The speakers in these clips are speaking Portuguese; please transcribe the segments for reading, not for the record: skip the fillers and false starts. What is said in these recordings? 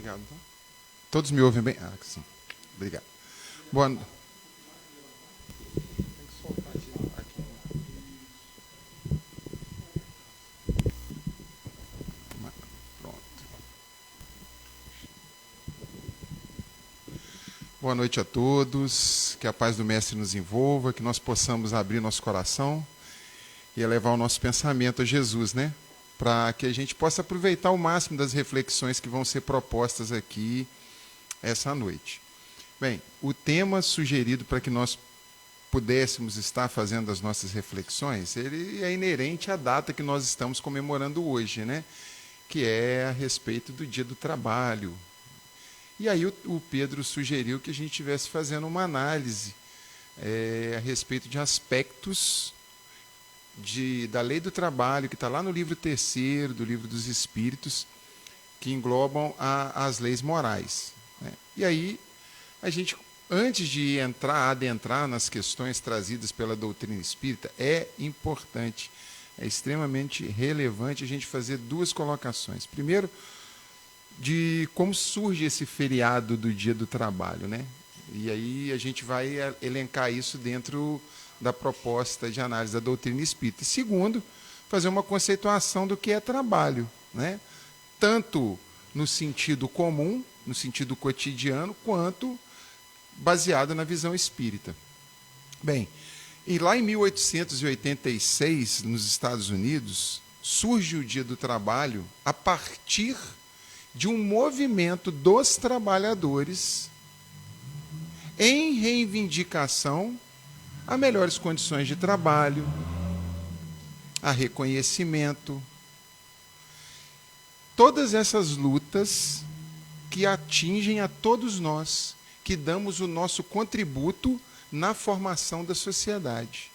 Obrigado. Todos me ouvem bem? Ah, sim. Obrigado. Boa no- Pronto. Boa noite a todos. Que a paz do Mestre nos envolva, que nós possamos abrir nosso coração e elevar o nosso pensamento a Jesus, né? Para que a gente possa aproveitar o máximo das reflexões que vão ser propostas aqui essa noite. Bem, o tema sugerido para que nós pudéssemos estar fazendo as nossas reflexões, ele é inerente à data que nós estamos comemorando hoje, né? Que é a respeito do Dia do Trabalho. E aí o Pedro sugeriu que a gente estivesse fazendo uma análise a respeito de aspectos da lei do trabalho, que está lá no livro 3º do livro dos Espíritos, que englobam as leis morais, né? E aí, a gente, antes de adentrar nas questões trazidas pela doutrina espírita, é importante, é extremamente relevante a gente fazer duas colocações. Primeiro, de como surge esse feriado do Dia do Trabalho, né? E aí a gente vai elencar isso dentro da proposta de análise da doutrina espírita. E segundo, fazer uma conceituação do que é trabalho, né? Tanto no sentido comum, no sentido cotidiano, quanto baseado na visão espírita. Bem, e lá em 1886, nos Estados Unidos, surge o Dia do Trabalho a partir de um movimento dos trabalhadores em reivindicação a melhores condições de trabalho, a reconhecimento. Todas essas lutas que atingem a todos nós, que damos o nosso contributo na formação da sociedade.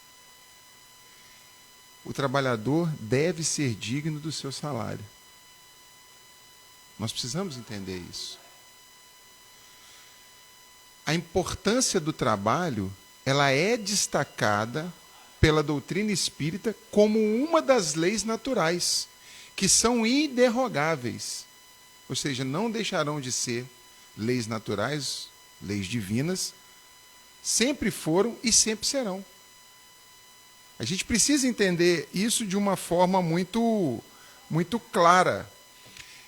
O trabalhador deve ser digno do seu salário. Nós precisamos entender isso. A importância do trabalho, ela é destacada pela doutrina espírita como uma das leis naturais, que são inderrogáveis. Ou seja, não deixarão de ser leis naturais, leis divinas, sempre foram e sempre serão. A gente precisa entender isso de uma forma muito clara.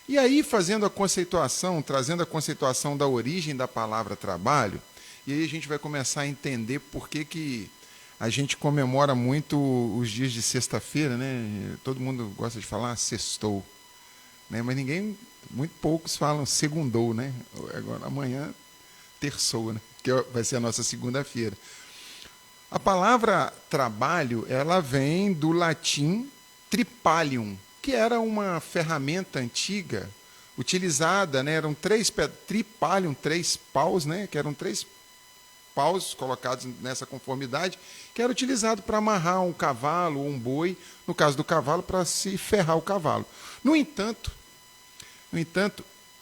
E aí, fazendo a conceituação, trazendo a conceituação da origem da palavra trabalho, e aí a gente vai começar a entender por que a gente comemora muito os dias de sexta-feira, né? Todo mundo gosta de falar sextou, né? Mas muito poucos falam segundou, né? Agora, amanhã, terçou, né? Que vai ser a nossa segunda-feira. A palavra trabalho, ela vem do latim tripalium, que era uma ferramenta antiga utilizada, né? Eram tripalium, 3 paus, né? Que eram 3 paus colocados nessa conformidade, que era utilizado para amarrar um cavalo ou um boi, no caso do cavalo, para se ferrar o cavalo. No entanto,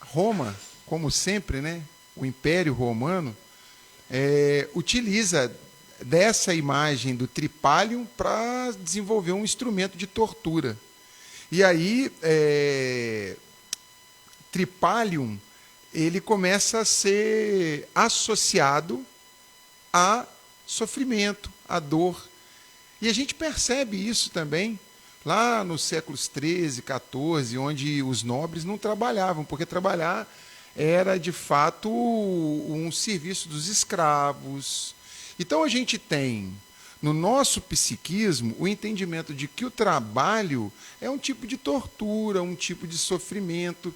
Roma, como sempre, né? O Império Romano, utiliza dessa imagem do tripalium para desenvolver um instrumento de tortura. E aí, tripalium, ele começa a ser associado a sofrimento, a dor. E a gente percebe isso também lá nos séculos XIII, XIV, onde os nobres não trabalhavam, porque trabalhar era, de fato, um serviço dos escravos. Então, a gente tem, no nosso psiquismo, o entendimento de que o trabalho é um tipo de tortura, um tipo de sofrimento.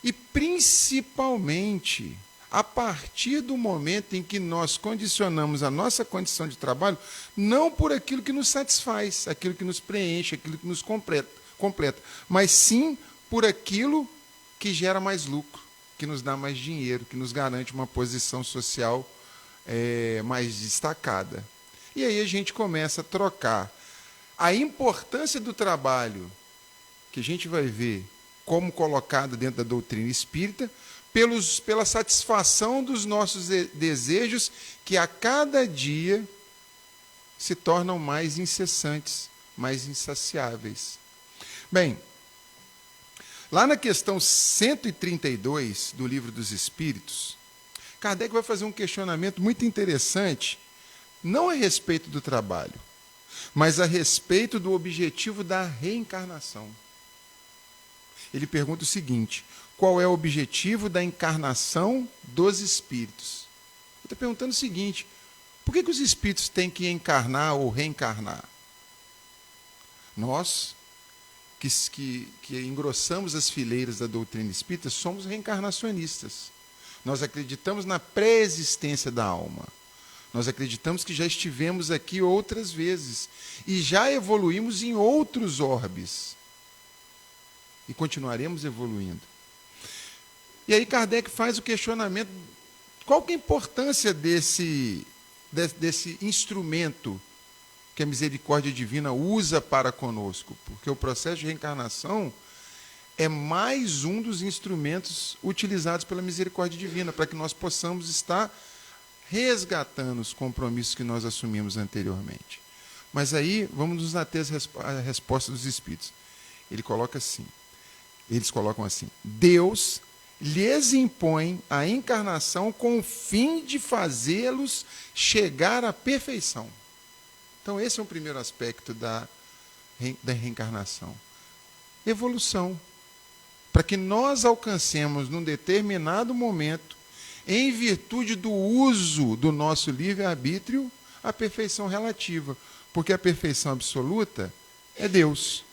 E, principalmente, a partir do momento em que nós condicionamos a nossa condição de trabalho, não por aquilo que nos satisfaz, aquilo que nos preenche, aquilo que nos completa, mas sim por aquilo que gera mais lucro, que nos dá mais dinheiro, que nos garante uma posição social mais destacada. E aí a gente começa a trocar a importância do trabalho, que a gente vai ver como colocado dentro da doutrina espírita, pela satisfação dos nossos desejos, que a cada dia se tornam mais incessantes, mais insaciáveis. Bem, Lá na questão 132 do Livro dos Espíritos, Kardec vai fazer um questionamento muito interessante, não a respeito do trabalho, mas a respeito do objetivo da reencarnação. Ele pergunta o seguinte: qual é o objetivo da encarnação dos espíritos? Ele está perguntando o seguinte: por que os espíritos têm que encarnar ou reencarnar? Nós, que engrossamos as fileiras da doutrina espírita, somos reencarnacionistas. Nós acreditamos na pré-existência da alma. Nós acreditamos que já estivemos aqui outras vezes e já evoluímos em outros orbes. E continuaremos evoluindo. E aí Kardec faz o questionamento: qual que é a importância desse instrumento que a misericórdia divina usa para conosco? Porque o processo de reencarnação é mais um dos instrumentos utilizados pela misericórdia divina para que nós possamos estar resgatando os compromissos que nós assumimos anteriormente. Mas aí vamos nos ater à resposta dos espíritos. Eles colocam assim: Deus lhes impõe a encarnação com o fim de fazê-los chegar à perfeição. Então esse é o primeiro aspecto da reencarnação. Evolução. Para que nós alcancemos num determinado momento, em virtude do uso do nosso livre-arbítrio, a perfeição relativa. Porque a perfeição absoluta é Deus.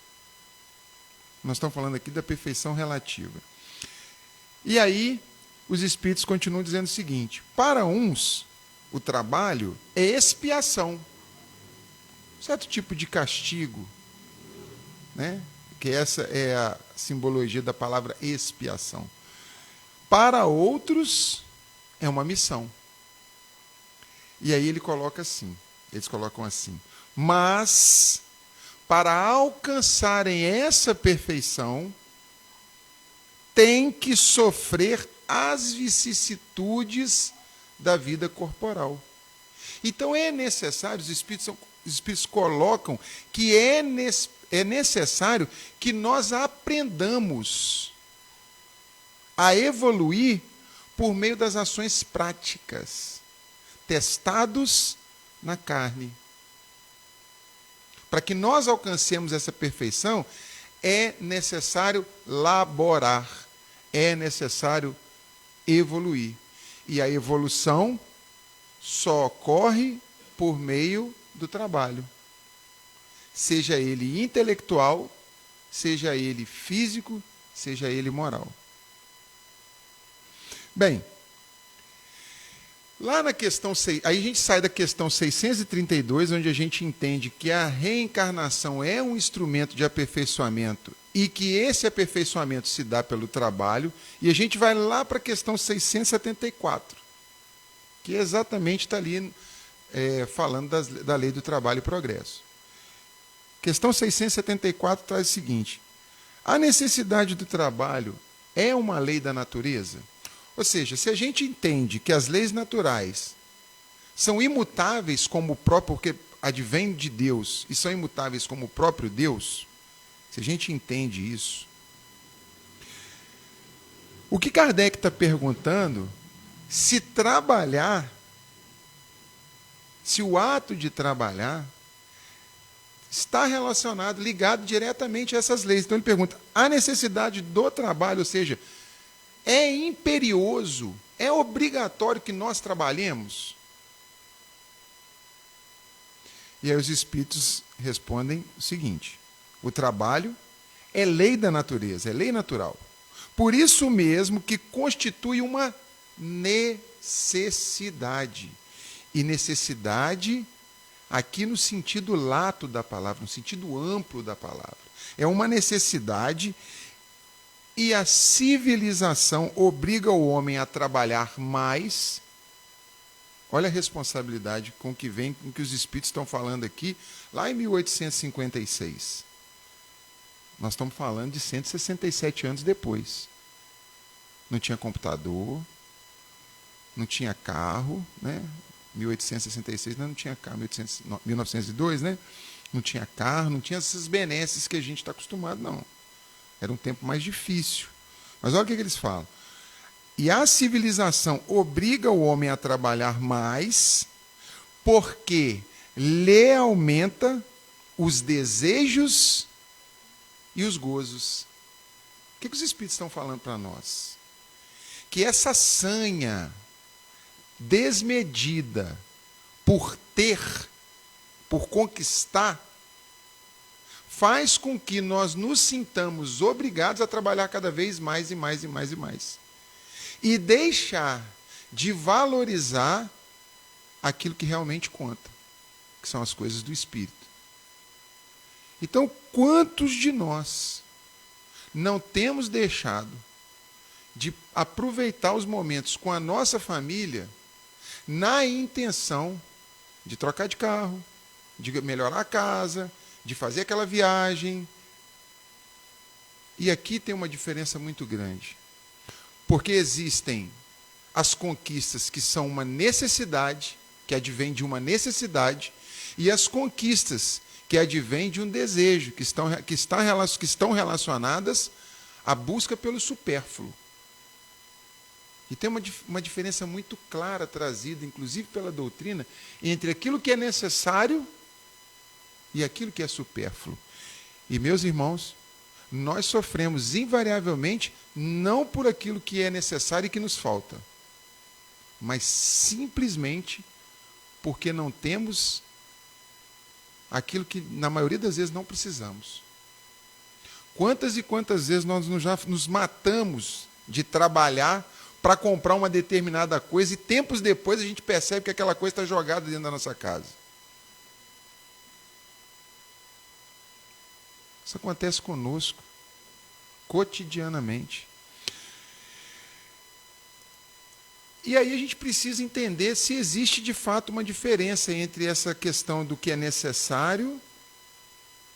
Nós estamos falando aqui da perfeição relativa. E aí, os espíritos continuam dizendo o seguinte: para uns, o trabalho é expiação. Certo tipo de castigo, né? Que essa é a simbologia da palavra expiação. Para outros, é uma missão. E aí eles colocam assim: mas, para alcançarem essa perfeição, tem que sofrer as vicissitudes da vida corporal. Então é necessário, os espíritos colocam que é necessário que nós aprendamos a evoluir por meio das ações práticas, testados na carne. Para que nós alcancemos essa perfeição, é necessário laborar, é necessário evoluir. E a evolução só ocorre por meio do trabalho. Seja ele intelectual, seja ele físico, seja ele moral. Bem, lá na questão 6, aí a gente sai da questão 632, onde a gente entende que a reencarnação é um instrumento de aperfeiçoamento e que esse aperfeiçoamento se dá pelo trabalho, e a gente vai lá para a questão 674, que exatamente está ali falando da lei do trabalho e progresso. Questão 674 traz o seguinte: a necessidade do trabalho é uma lei da natureza? Ou seja, se a gente entende que as leis naturais são imutáveis como o próprio, porque advêm de Deus, e são imutáveis como o próprio Deus, se a gente entende isso, o que Kardec está perguntando, se o ato de trabalhar está relacionado, ligado diretamente a essas leis. Então ele pergunta: a necessidade do trabalho, ou seja, é imperioso, é obrigatório que nós trabalhemos? E aí os espíritos respondem o seguinte: o trabalho é lei da natureza, é lei natural. Por isso mesmo que constitui uma necessidade. E necessidade aqui no sentido lato da palavra, no sentido amplo da palavra. É uma necessidade, e a civilização obriga o homem a trabalhar mais. Olha a responsabilidade com que vem, com que os espíritos estão falando aqui, lá em 1856. Nós estamos falando de 167 anos depois. Não tinha computador, não tinha carro, né? 1866 não tinha carro, 1902, né? Não tinha carro, não tinha essas benesses que a gente está acostumado, não. Era um tempo mais difícil. Mas olha o que eles falam. E a civilização obriga o homem a trabalhar mais, porque lhe aumenta os desejos e os gozos. O que os Espíritos estão falando para nós? Que essa sanha desmedida por ter, por conquistar, faz com que nós nos sintamos obrigados a trabalhar cada vez mais e mais e mais e mais. E deixar de valorizar aquilo que realmente conta, que são as coisas do Espírito. Então, quantos de nós não temos deixado de aproveitar os momentos com a nossa família na intenção de trocar de carro, de melhorar a casa, de fazer aquela viagem? E aqui tem uma diferença muito grande. Porque existem as conquistas que são uma necessidade, que advém de uma necessidade, e as conquistas que advêm de um desejo, que estão relacionadas à busca pelo supérfluo. E tem uma diferença muito clara trazida, inclusive pela doutrina, entre aquilo que é necessário e aquilo que é supérfluo. E, meus irmãos, nós sofremos invariavelmente não por aquilo que é necessário e que nos falta, mas simplesmente porque não temos aquilo que, na maioria das vezes, não precisamos. Quantas e quantas vezes nós já nos matamos de trabalhar para comprar uma determinada coisa e tempos depois a gente percebe que aquela coisa está jogada dentro da nossa casa. Isso acontece conosco, cotidianamente. E aí a gente precisa entender se existe de fato uma diferença entre essa questão do que é necessário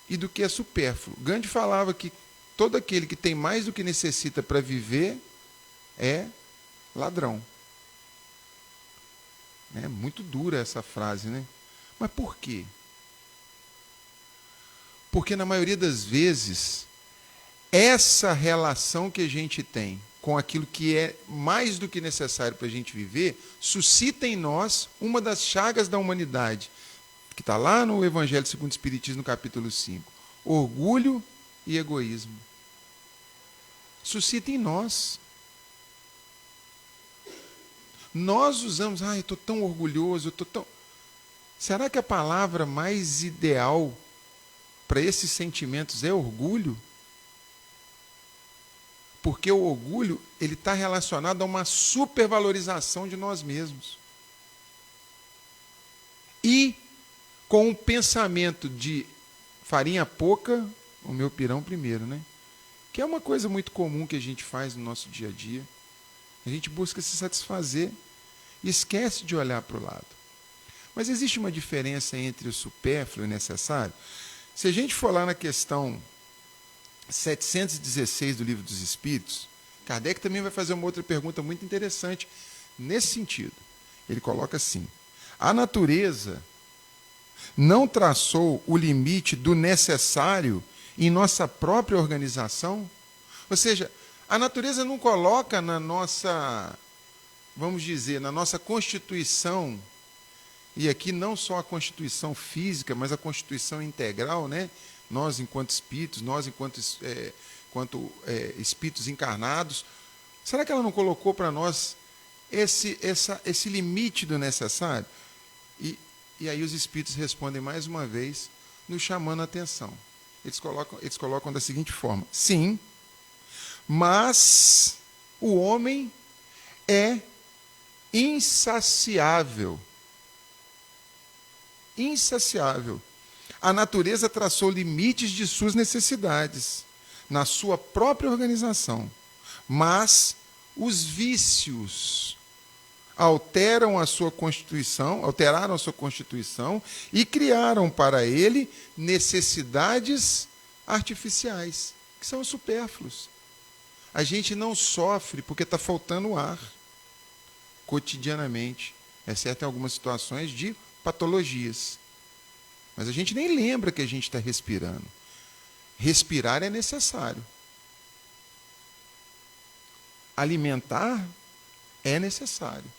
e do que é supérfluo. Gandhi falava que todo aquele que tem mais do que necessita para viver é ladrão. É muito dura essa frase, né? Mas por quê? Porque, na maioria das vezes, essa relação que a gente tem com aquilo que é mais do que necessário para a gente viver, suscita em nós uma das chagas da humanidade, que está lá no Evangelho segundo o Espiritismo, no capítulo 5. Orgulho e egoísmo. Suscita em nós. Nós usamos, eu estou tão orgulhoso, eu estou tão... Será que a palavra mais ideal para esses sentimentos é orgulho? Porque o orgulho ele está relacionado a uma supervalorização de nós mesmos. E com um pensamento de farinha pouca, o meu pirão primeiro, né? Que é uma coisa muito comum que a gente faz no nosso dia a dia. A gente busca se satisfazer e esquece de olhar para o lado. Mas existe uma diferença entre o supérfluo e o necessário? Se a gente for lá na questão 716 do Livro dos Espíritos, Kardec também vai fazer uma outra pergunta muito interessante nesse sentido. Ele coloca assim: a natureza não traçou o limite do necessário em nossa própria organização? Ou seja, a natureza não coloca na nossa, vamos dizer, na nossa constituição, e aqui não só a constituição física, mas a constituição integral, né? Nós, enquanto espíritos, nós, enquanto espíritos encarnados, será que ela não colocou para nós esse limite do necessário? E aí os espíritos respondem mais uma vez, nos chamando a atenção. Eles colocam da seguinte forma: sim, mas o homem é insaciável. Insaciável. A natureza traçou limites de suas necessidades na sua própria organização, mas os vícios alteraram a sua constituição e criaram para ele necessidades artificiais, que são os supérfluos. A gente não sofre porque está faltando ar cotidianamente, exceto em algumas situações de patologias. Mas a gente nem lembra que a gente está respirando. Respirar é necessário. alimentar é necessário.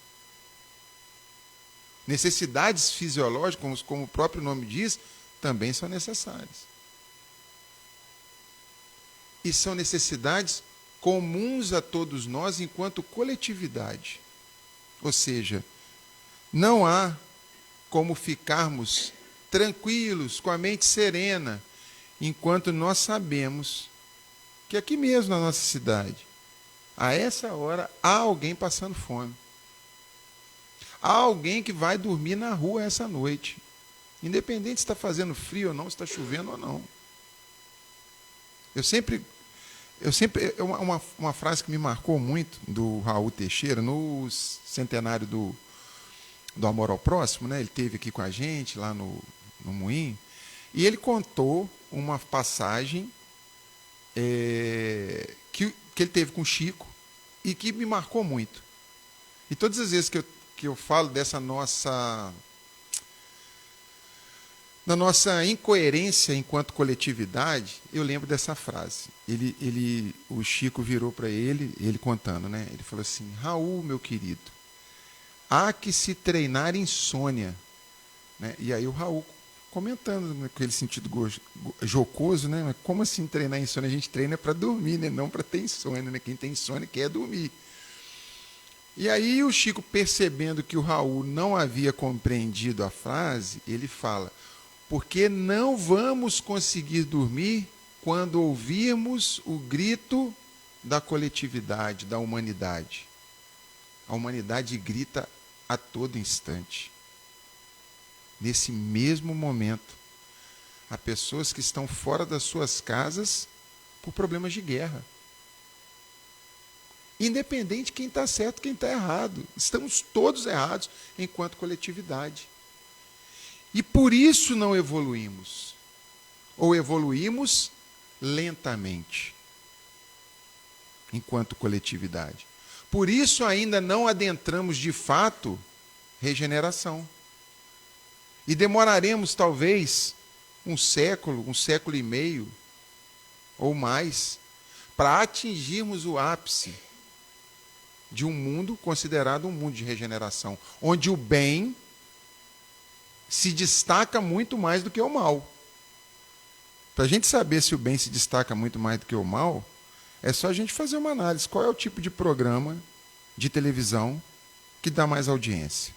Necessidades fisiológicas, como o próprio nome diz, também são necessárias. E são necessidades comuns a todos nós enquanto coletividade. Ou seja, não há como ficarmos tranquilos, com a mente serena, enquanto nós sabemos que aqui mesmo na nossa cidade, a essa hora, há alguém passando fome. Há alguém que vai dormir na rua essa noite, independente se está fazendo frio ou não, se está chovendo ou não. Uma frase que me marcou muito, do Raul Teixeira, no centenário do Amor ao Próximo, né? Ele esteve aqui com a gente, lá no Moinho, e ele contou uma passagem que ele teve com o Chico e que me marcou muito. E todas as vezes que eu falo da nossa incoerência enquanto coletividade, eu lembro dessa frase. O Chico virou para ele contando, né? Ele falou assim: Raul, meu querido, há que se treinar insônia. Né? E aí o Raul comentando, né, com aquele sentido jocoso, né? Mas como assim treinar insônia? A gente treina para dormir, né? Não para ter insônia. Né? Quem tem insônia quer dormir. E aí o Chico, percebendo que o Raul não havia compreendido a frase, ele fala: porque não vamos conseguir dormir quando ouvirmos o grito da coletividade, da humanidade. A humanidade grita a todo instante. Nesse mesmo momento, há pessoas que estão fora das suas casas por problemas de guerra. Independente de quem está certo e quem está errado. Estamos todos errados enquanto coletividade. E por isso não evoluímos. Ou evoluímos lentamente, enquanto coletividade. Por isso ainda não adentramos de fato regeneração. E demoraremos talvez um século e meio, ou mais, para atingirmos o ápice de um mundo considerado um mundo de regeneração, onde o bem se destaca muito mais do que o mal. Para a gente saber se o bem se destaca muito mais do que o mal, é só a gente fazer uma análise. Qual é o tipo de programa de televisão que dá mais audiência?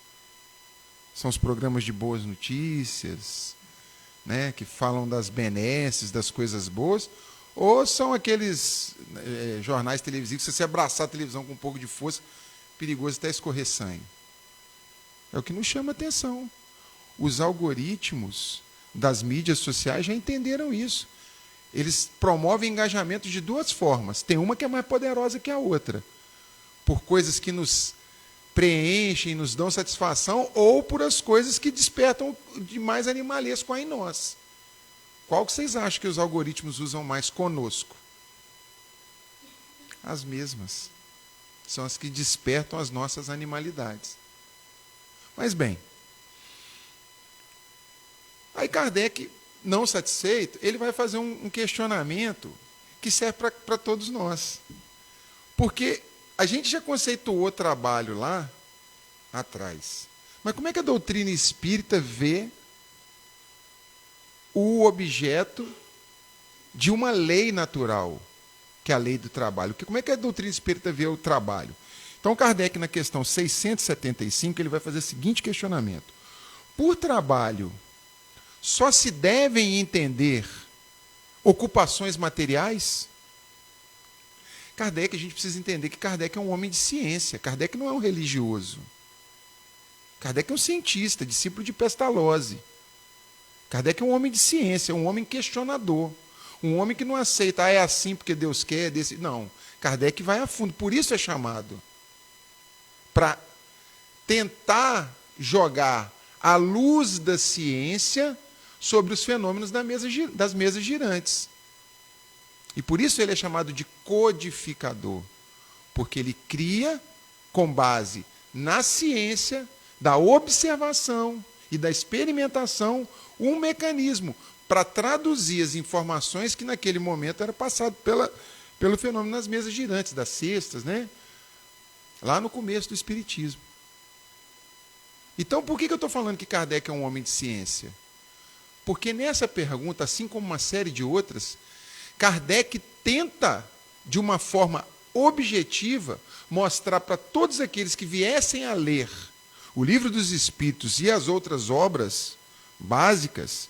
São os programas de boas notícias, né, que falam das benesses, das coisas boas, ou são aqueles jornais televisivos que, se você abraçar a televisão com um pouco de força, perigoso até escorrer sangue? É o que nos chama a atenção. Os algoritmos das mídias sociais já entenderam isso. Eles promovem engajamento de duas formas. Tem uma que é mais poderosa que a outra. Por coisas que nos preenchem, nos dão satisfação, ou por as coisas que despertam de mais animalesco em nós. Qual que vocês acham que os algoritmos usam mais conosco? As mesmas. São as que despertam as nossas animalidades. Mas bem, aí Kardec, não satisfeito, ele vai fazer um questionamento que serve para todos nós. Porque a gente já conceituou trabalho lá atrás. Mas como é que a doutrina espírita vê o objeto de uma lei natural, que é a lei do trabalho? Como é que a doutrina espírita vê o trabalho? Então, Kardec, na questão 675, ele vai fazer o seguinte questionamento: por trabalho, só se devem entender ocupações materiais? Kardec, a gente precisa entender que Kardec é um homem de ciência. Kardec não é um religioso. Kardec é um cientista, discípulo de Pestalozzi. Kardec é um homem de ciência, um homem questionador. Um homem que não aceita, é assim porque Deus quer, desse. Não. Kardec vai a fundo. Por isso é chamado. Para tentar jogar a luz da ciência sobre os fenômenos das mesas girantes. E por isso ele é chamado de codificador, porque ele cria, com base na ciência, da observação e da experimentação, um mecanismo para traduzir as informações que naquele momento era passado pelo fenômeno das mesas girantes, das cestas, né? lá no começo do Espiritismo. Então, por que eu estou falando que Kardec é um homem de ciência? Porque nessa pergunta, assim como uma série de outras, Kardec tenta, de uma forma objetiva, mostrar para todos aqueles que viessem a ler o Livro dos Espíritos e as outras obras básicas,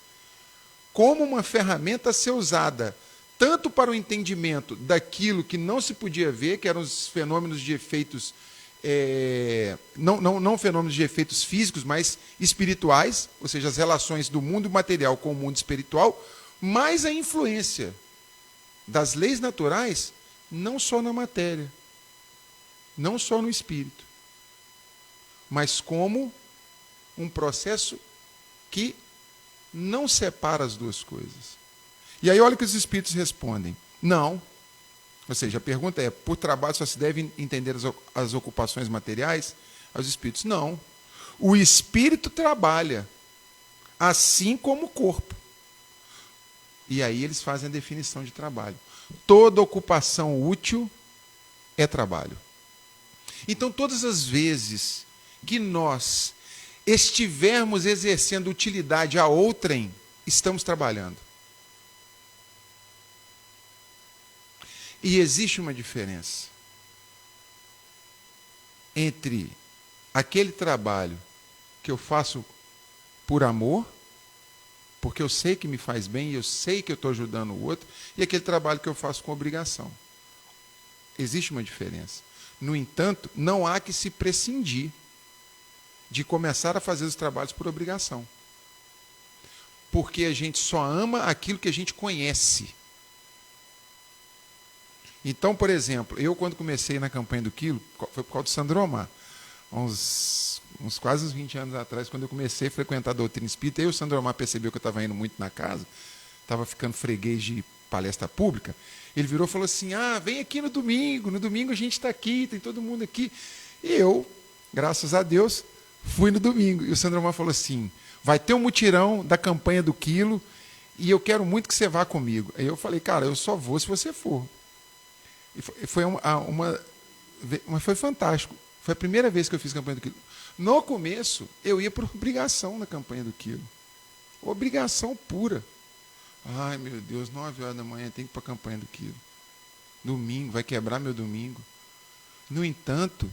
como uma ferramenta a ser usada tanto para o entendimento daquilo que não se podia ver, que eram os fenômenos de efeitos, não fenômenos de efeitos físicos, mas espirituais, ou seja, as relações do mundo material com o mundo espiritual, mais a influência das leis naturais, não só na matéria, não só no espírito, mas como um processo que não separa as duas coisas. E aí olha o que os espíritos respondem. Não. Ou seja, a pergunta é, por trabalho só se deve entender as ocupações materiais? Aos espíritos, não. O espírito trabalha, assim como o corpo. E aí eles fazem a definição de trabalho. Toda ocupação útil é trabalho. Então, todas as vezes que nós estivermos exercendo utilidade a outrem, estamos trabalhando. E existe uma diferença entre aquele trabalho que eu faço por amor, porque eu sei que me faz bem e eu sei que eu estou ajudando o outro, e aquele trabalho que eu faço com obrigação. Existe uma diferença. No entanto, não há que se prescindir de começar a fazer os trabalhos por obrigação. Porque a gente só ama aquilo que a gente conhece. Então, por exemplo, eu quando comecei na campanha do quilo, foi por causa do Sandro Omar. Uns quase uns 20 anos atrás, quando eu comecei a frequentar a doutrina espírita, aí o Sandro Omar percebeu que eu estava indo muito na casa, estava ficando freguês de palestra pública, ele virou e falou assim, vem aqui no domingo a gente está aqui, tem todo mundo aqui. E eu, graças a Deus, fui no domingo. E o Sandro Omar falou assim, vai ter um mutirão da campanha do quilo e eu quero muito que você vá comigo. Aí eu falei, cara, eu só vou se você for. E foi fantástico. Foi a primeira vez que eu fiz campanha do quilo. No começo, eu ia por obrigação na campanha do quilo. Obrigação pura. Ai, meu Deus, 9 horas da manhã tem que ir para a campanha do quilo. Domingo, vai quebrar meu domingo. No entanto,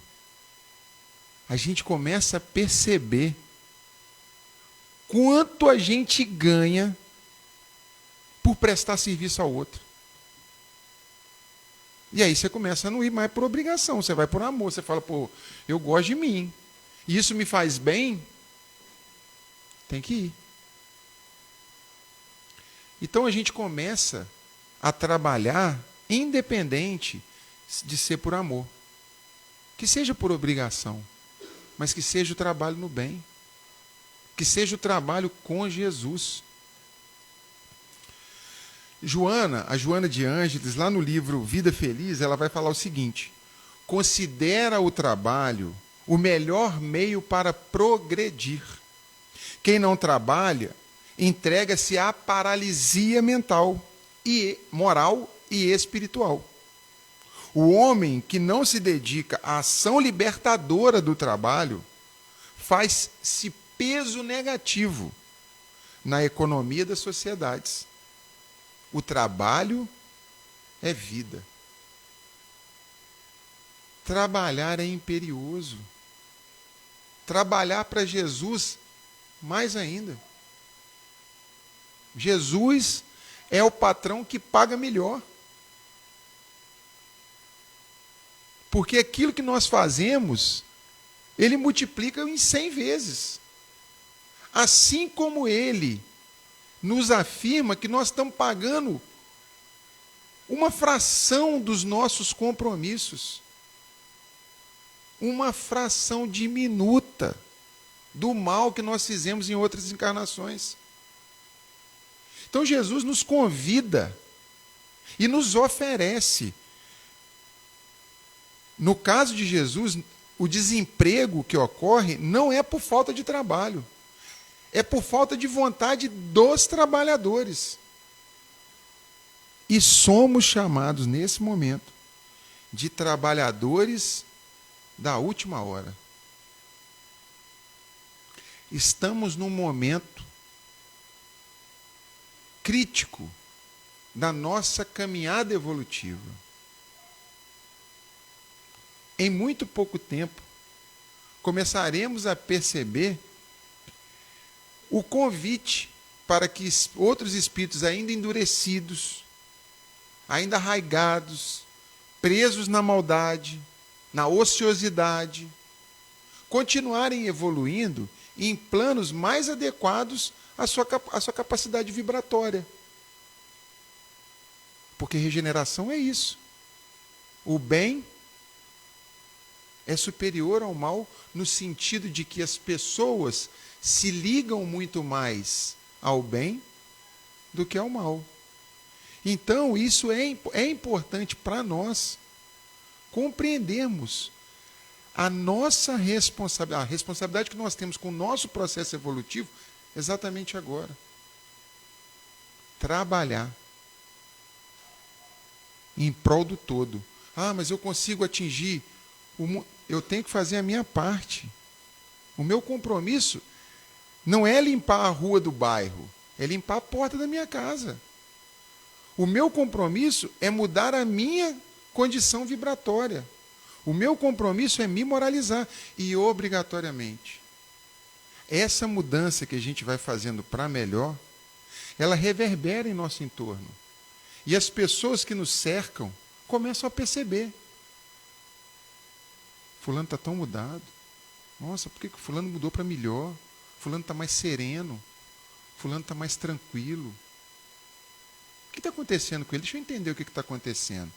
a gente começa a perceber quanto a gente ganha por prestar serviço ao outro. E aí você começa a não ir mais por obrigação, você vai por amor, você fala, eu gosto de mim, e isso me faz bem, tem que ir. Então a gente começa a trabalhar independente de ser por amor. Que seja por obrigação, mas que seja o trabalho no bem. Que seja o trabalho com Jesus. A Joana de Ângeles, lá no livro Vida Feliz, ela vai falar o seguinte: considera o trabalho o melhor meio para progredir. Quem não trabalha, entrega-se à paralisia mental, e moral e espiritual. O homem que não se dedica à ação libertadora do trabalho faz-se peso negativo na economia das sociedades. O trabalho é vida. Trabalhar é imperioso. Trabalhar para Jesus, mais ainda. Jesus é o patrão que paga melhor. Porque aquilo que nós fazemos, ele multiplica em 100 vezes. Assim como ele nos afirma que nós estamos pagando uma fração dos nossos compromissos. Uma fração diminuta do mal que nós fizemos em outras encarnações. Então Jesus nos convida e nos oferece. No caso de Jesus, o desemprego que ocorre não é por falta de trabalho. É por falta de vontade dos trabalhadores. E somos chamados, nesse momento, de trabalhadores da última hora. Estamos num momento crítico da nossa caminhada evolutiva. Em muito pouco tempo, começaremos a perceber o convite para que outros espíritos ainda endurecidos, ainda arraigados, presos na maldade, na ociosidade, continuarem evoluindo em planos mais adequados à sua capacidade vibratória. Porque regeneração é isso. O bem é superior ao mal no sentido de que as pessoas se ligam muito mais ao bem do que ao mal. Então, isso é importante para nós compreendermos a nossa responsabilidade, a responsabilidade que nós temos com o nosso processo evolutivo exatamente agora. Trabalhar em prol do todo. Ah, mas eu consigo atingir, eu tenho que fazer a minha parte. O meu compromisso não é limpar a rua do bairro, é limpar a porta da minha casa. O meu compromisso é mudar a minha condição vibratória. O meu compromisso é me moralizar. E obrigatoriamente, essa mudança que a gente vai fazendo para melhor, ela reverbera em nosso entorno. E as pessoas que nos cercam começam a perceber. Fulano está tão mudado. Nossa, por que o fulano mudou para melhor? Fulano está mais sereno. Fulano está mais tranquilo. O que está acontecendo com ele? Deixa eu entender o que está acontecendo.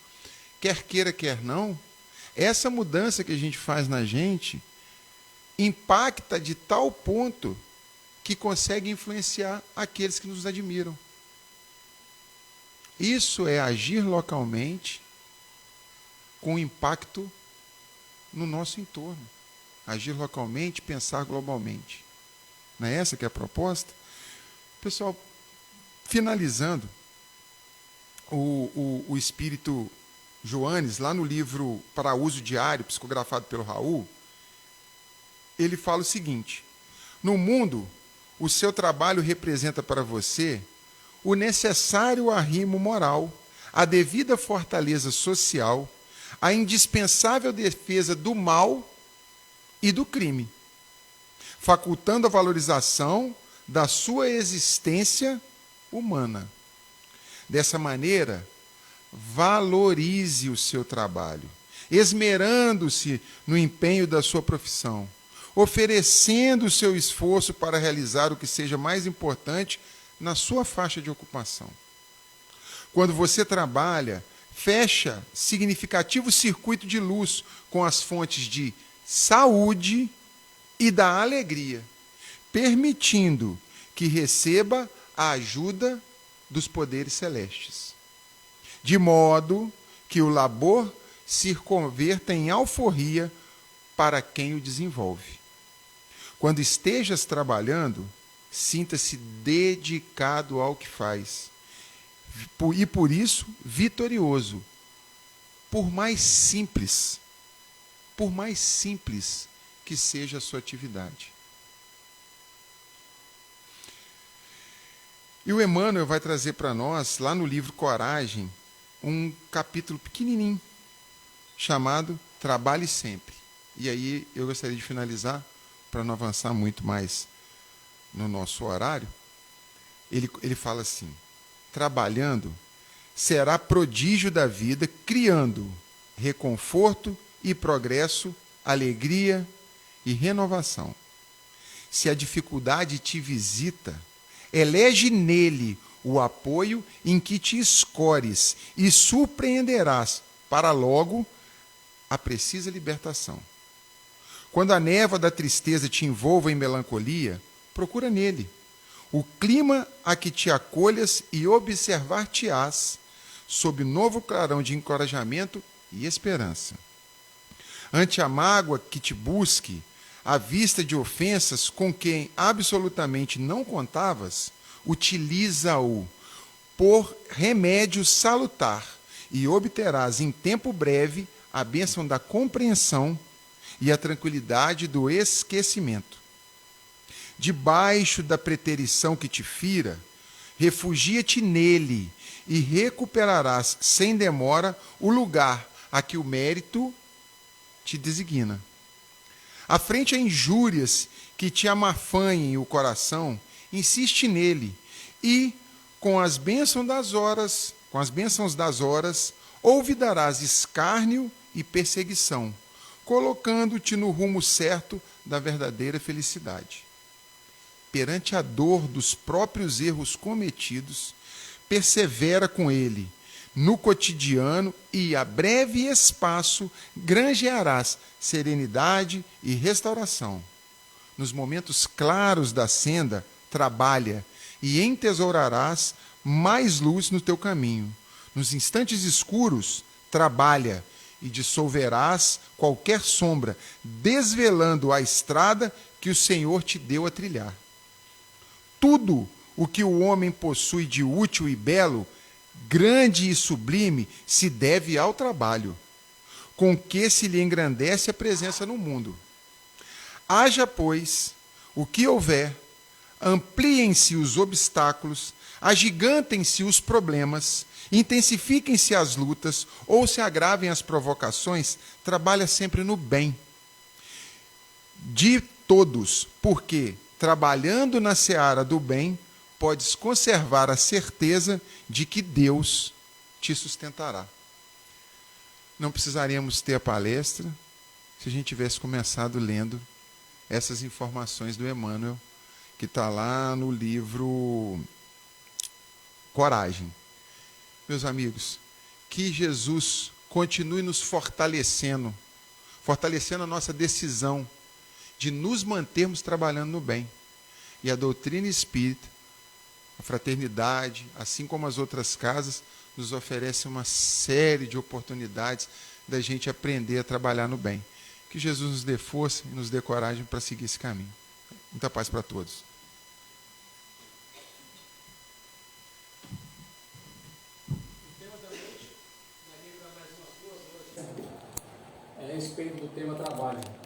Quer queira, quer não, essa mudança que a gente faz na gente impacta de tal ponto que consegue influenciar aqueles que nos admiram. Isso é agir localmente com impacto no nosso entorno. Agir localmente, pensar globalmente. Não é essa que é a proposta? Pessoal, finalizando, o espírito Joanes, lá no livro Para Uso Diário, psicografado pelo Raul, ele fala o seguinte: no mundo, o seu trabalho representa para você o necessário arrimo moral, a devida fortaleza social, a indispensável defesa do mal e do crime, facultando a valorização da sua existência humana. Dessa maneira, valorize o seu trabalho, esmerando-se no empenho da sua profissão, oferecendo o seu esforço para realizar o que seja mais importante na sua faixa de ocupação. Quando você trabalha, fecha significativo circuito de luz com as fontes de saúde e da alegria, permitindo que receba a ajuda dos poderes celestes, de modo que o labor se converta em alforria para quem o desenvolve. Quando estejas trabalhando, sinta-se dedicado ao que faz, e por isso vitorioso, por mais simples que seja a sua atividade. E o Emmanuel vai trazer para nós, lá no livro Coragem, um capítulo pequenininho, chamado Trabalhe Sempre. E aí eu gostaria de finalizar, para não avançar muito mais no nosso horário. Ele fala assim: trabalhando, será prodígio da vida, criando reconforto e progresso, alegria e renovação. Se a dificuldade te visita, elege nele o apoio em que te escores e surpreenderás para logo a precisa libertação. Quando a névoa da tristeza te envolva em melancolia, procura nele o clima a que te acolhas e observar-te-ás sob novo clarão de encorajamento e esperança. Ante a mágoa que te busque, à vista de ofensas com quem absolutamente não contavas, utiliza-o por remédio salutar e obterás em tempo breve a bênção da compreensão e a tranquilidade do esquecimento. Debaixo da preterição que te fira, refugia-te nele e recuperarás sem demora o lugar a que o mérito te designa. À frente a injúrias que te amafanhem o coração, insiste nele e, com as bênçãos das horas, olvidarás escárnio e perseguição, colocando-te no rumo certo da verdadeira felicidade. Perante a dor dos próprios erros cometidos, persevera com ele no cotidiano e, a breve espaço, granjearás serenidade e restauração. Nos momentos claros da senda, trabalha e entesourarás mais luz no teu caminho. Nos instantes escuros, trabalha e dissolverás qualquer sombra, desvelando a estrada que o Senhor te deu a trilhar. Tudo o que o homem possui de útil e belo, grande e sublime, se deve ao trabalho, com que se lhe engrandece a presença no mundo. Haja, pois, o que houver, ampliem-se os obstáculos, agigantem-se os problemas, intensifiquem-se as lutas ou se agravem as provocações, trabalha sempre no bem de todos, porque, trabalhando na seara do bem, podes conservar a certeza de que Deus te sustentará. Não precisaríamos ter a palestra se a gente tivesse começado lendo essas informações do Emmanuel, que está lá no livro Coragem. Meus amigos, que Jesus continue nos fortalecendo a nossa decisão de nos mantermos trabalhando no bem. E a doutrina espírita, a fraternidade, assim como as outras casas, nos oferece uma série de oportunidades da gente aprender a trabalhar no bem. Que Jesus nos dê força e nos dê coragem para seguir esse caminho. Muita paz para todos. O tema da noite, daqui para mais umas 2 horas, é a respeito do tema trabalho.